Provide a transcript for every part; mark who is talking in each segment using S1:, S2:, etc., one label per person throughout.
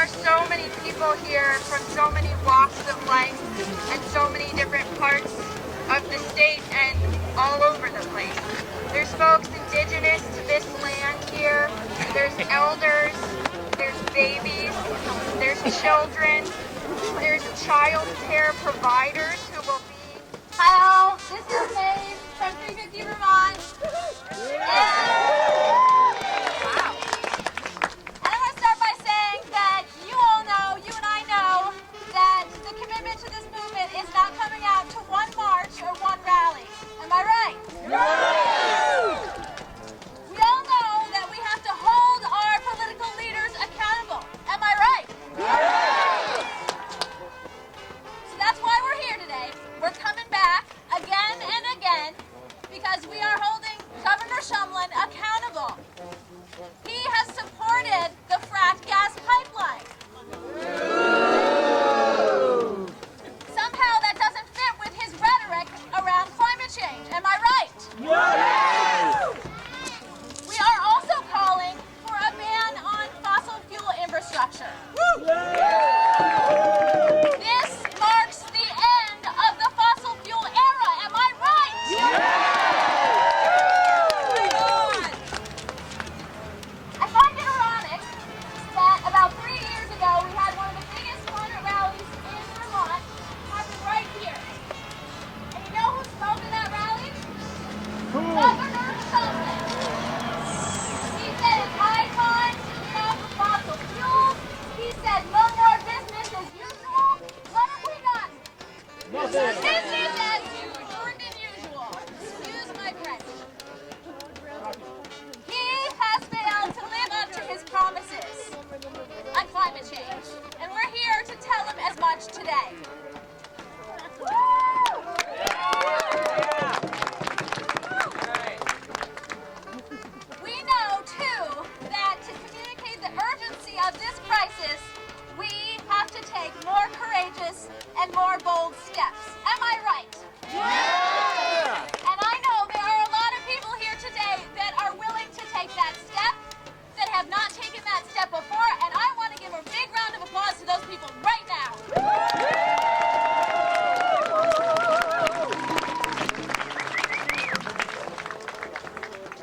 S1: are so many people here from so many walks of life and so many different parts of the state and all over the place. There's folks indigenous to this land here, there's elders, there's babies, there's children, there's child care providers who will be...
S2: Hello, this is Maeve from 350 Vermont. And I want to start by saying that you all know, you and I know, that the commitment to this movement is not coming out to one march or one rally. Am I right? We all know that we have to hold our political leaders accountable. Am I right? So that's why we're here today. We're coming back again and again because we are holding Governor Champlain accountable. He has supported the fracked gas pipeline. Somehow that doesn't fit with his rhetoric around climate change. Am I right? We are also calling for a ban on fossil fuel infrastructure. This marks the end of the fossil fuel era. Am I right? I find it ironic that about 3 years ago we had one of the biggest climate rallies in Vermont happen right here. And you know who spoke at that rally? Governor Champlain. He said it's high time to get off of fossil fuels. He said no more business as usual. What have we done? Business as usual. Excuse my French. He has failed to live up to his promises on climate change. And we're here to tell him as much today. We know, too, that to communicate the urgency of this crisis, we have to take more courageous and more bold steps. Am I right? And I know there are a lot of people here today that are willing to take that step, that have not taken that step before, and I want to give a big round of applause to those people right now.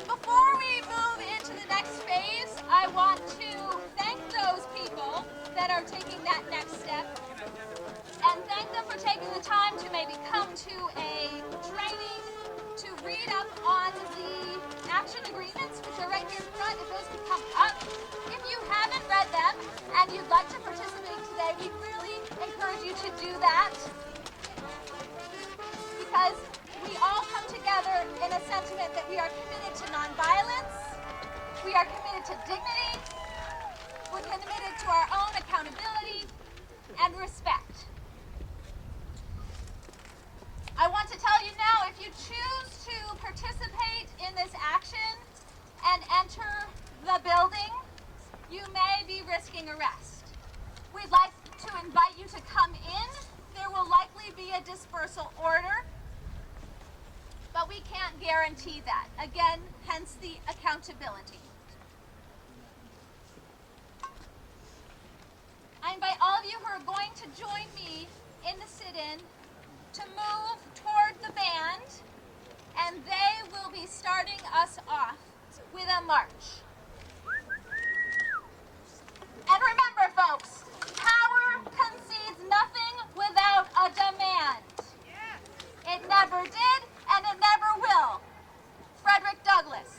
S2: Before we move into the next phase, I want to thank those people that are taking that next step and thank them for taking the time to maybe come to a training to read up on the action agreements, which are right here in front. If those could come up. If you haven't read them and you'd like to participate today, we really encourage you to do that because we all come together in a sentiment that we are committed to nonviolence, we are committed to dignity, we're committed to our own accountability and respect. I want to tell you now, if you choose to participate in this action and enter the building, you may be risking arrest. We'd like to invite you to come in. There will likely be a dispersal order, but we can't guarantee that. Again, hence the accountability. I invite all of you who are going to join me in the sit-in to move toward the band, and they will be starting us off with a march. And remember, folks, power concedes nothing without a demand. It never did, and it never will. Frederick Douglass.